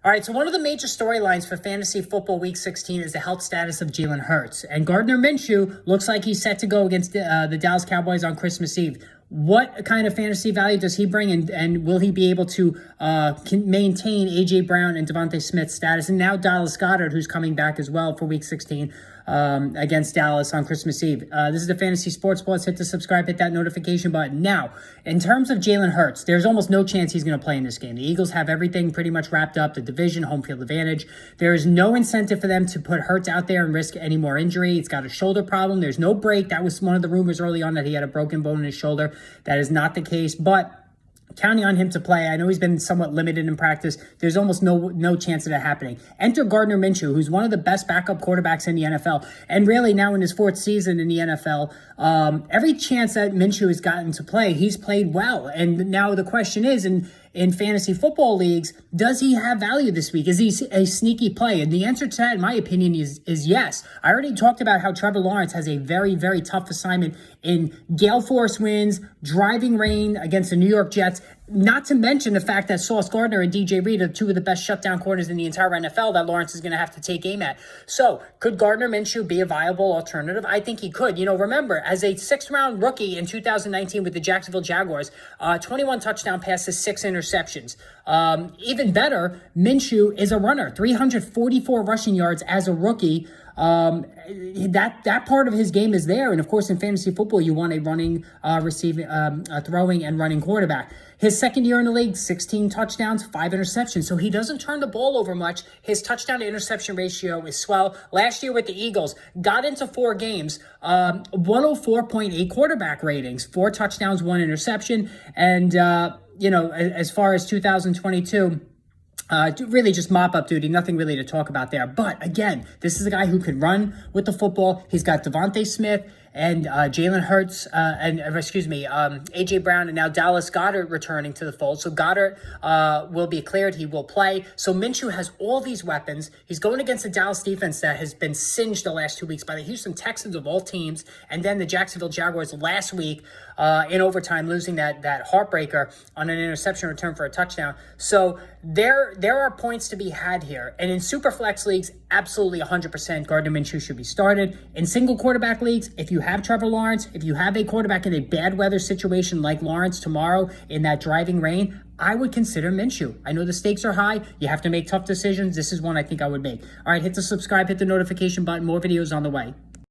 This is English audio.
All right, so one of the major storylines for Fantasy Football Week 16 is the health status of Jalen Hurts. And Gardner Minshew looks like he's set to go against the Dallas Cowboys on Christmas Eve. What kind of fantasy value does he bring, and will he be able to maintain A.J. Brown and Devontae Smith's status? And now Dallas Goedert, who's coming back as well for Week 16 against Dallas on Christmas Eve. This is the Fantasy Sports Plus. Hit the subscribe, hit that notification button. Now, in terms of Jalen Hurts, there's almost no chance he's going to play in this game. The Eagles have everything pretty much wrapped up, the division, home field advantage. There is no incentive for them to put Hurts out there and risk any more injury. He's got a shoulder problem. There's no break. That was one of the rumors early on, that he had a broken bone in his shoulder. That is not the case, but counting on him to play. I know he's been somewhat limited in practice. There's almost no chance of that happening. Enter Gardner Minshew, who's one of the best backup quarterbacks in the NFL, and really now in his fourth season in the NFL. Every chance that Minshew has gotten to play, he's played well. And now the question is, in fantasy football leagues, does he have value this week? Is he a sneaky play? And the answer to that, in my opinion, is yes. I already talked about how Trevor Lawrence has a very, very tough assignment in gale force winds, driving rain against the New York Jets, not to mention the fact that Sauce Gardner and DJ Reed are two of the best shutdown corners in the entire NFL that Lawrence is going to have to take aim at. So could Gardner Minshew be a viable alternative? I think he could. Remember, as a sixth-round rookie in 2019 with the Jacksonville Jaguars, 21 touchdown passes, 6 interceptions. Even better, Minshew is a runner, 344 rushing yards as a rookie. That part of his game is there. And of course, in fantasy football, you want a running, throwing and running quarterback. His second year in the league, 16 touchdowns, 5 interceptions. So he doesn't turn the ball over much. His touchdown to interception ratio is swell. Last year with the Eagles, got into 4 games, 104.8 quarterback ratings, 4 touchdowns, 1 interception. And, as far as 2022, really just mop-up duty, nothing really to talk about there. But again, this is a guy who can run with the football. He's got Devontae Smith and Jalen Hurts, A.J. Brown, and now Dallas Goedert returning to the fold. So Goedert will be cleared. He will play. So Minshew has all these weapons. He's going against the Dallas defense that has been singed the last 2 weeks by the Houston Texans of all teams, and then the Jacksonville Jaguars last week in overtime, losing that heartbreaker on an interception return for a touchdown. So there are points to be had here. And in Superflex leagues, absolutely 100% Gardner Minshew should be started. In single quarterback leagues, if you have Trevor Lawrence, if you have a quarterback in a bad weather situation like Lawrence tomorrow in that driving rain, I would consider Minshew. I know the stakes are high. You have to make tough decisions. This is one I think I would make. All right, hit the subscribe, hit the notification button. More videos on the way.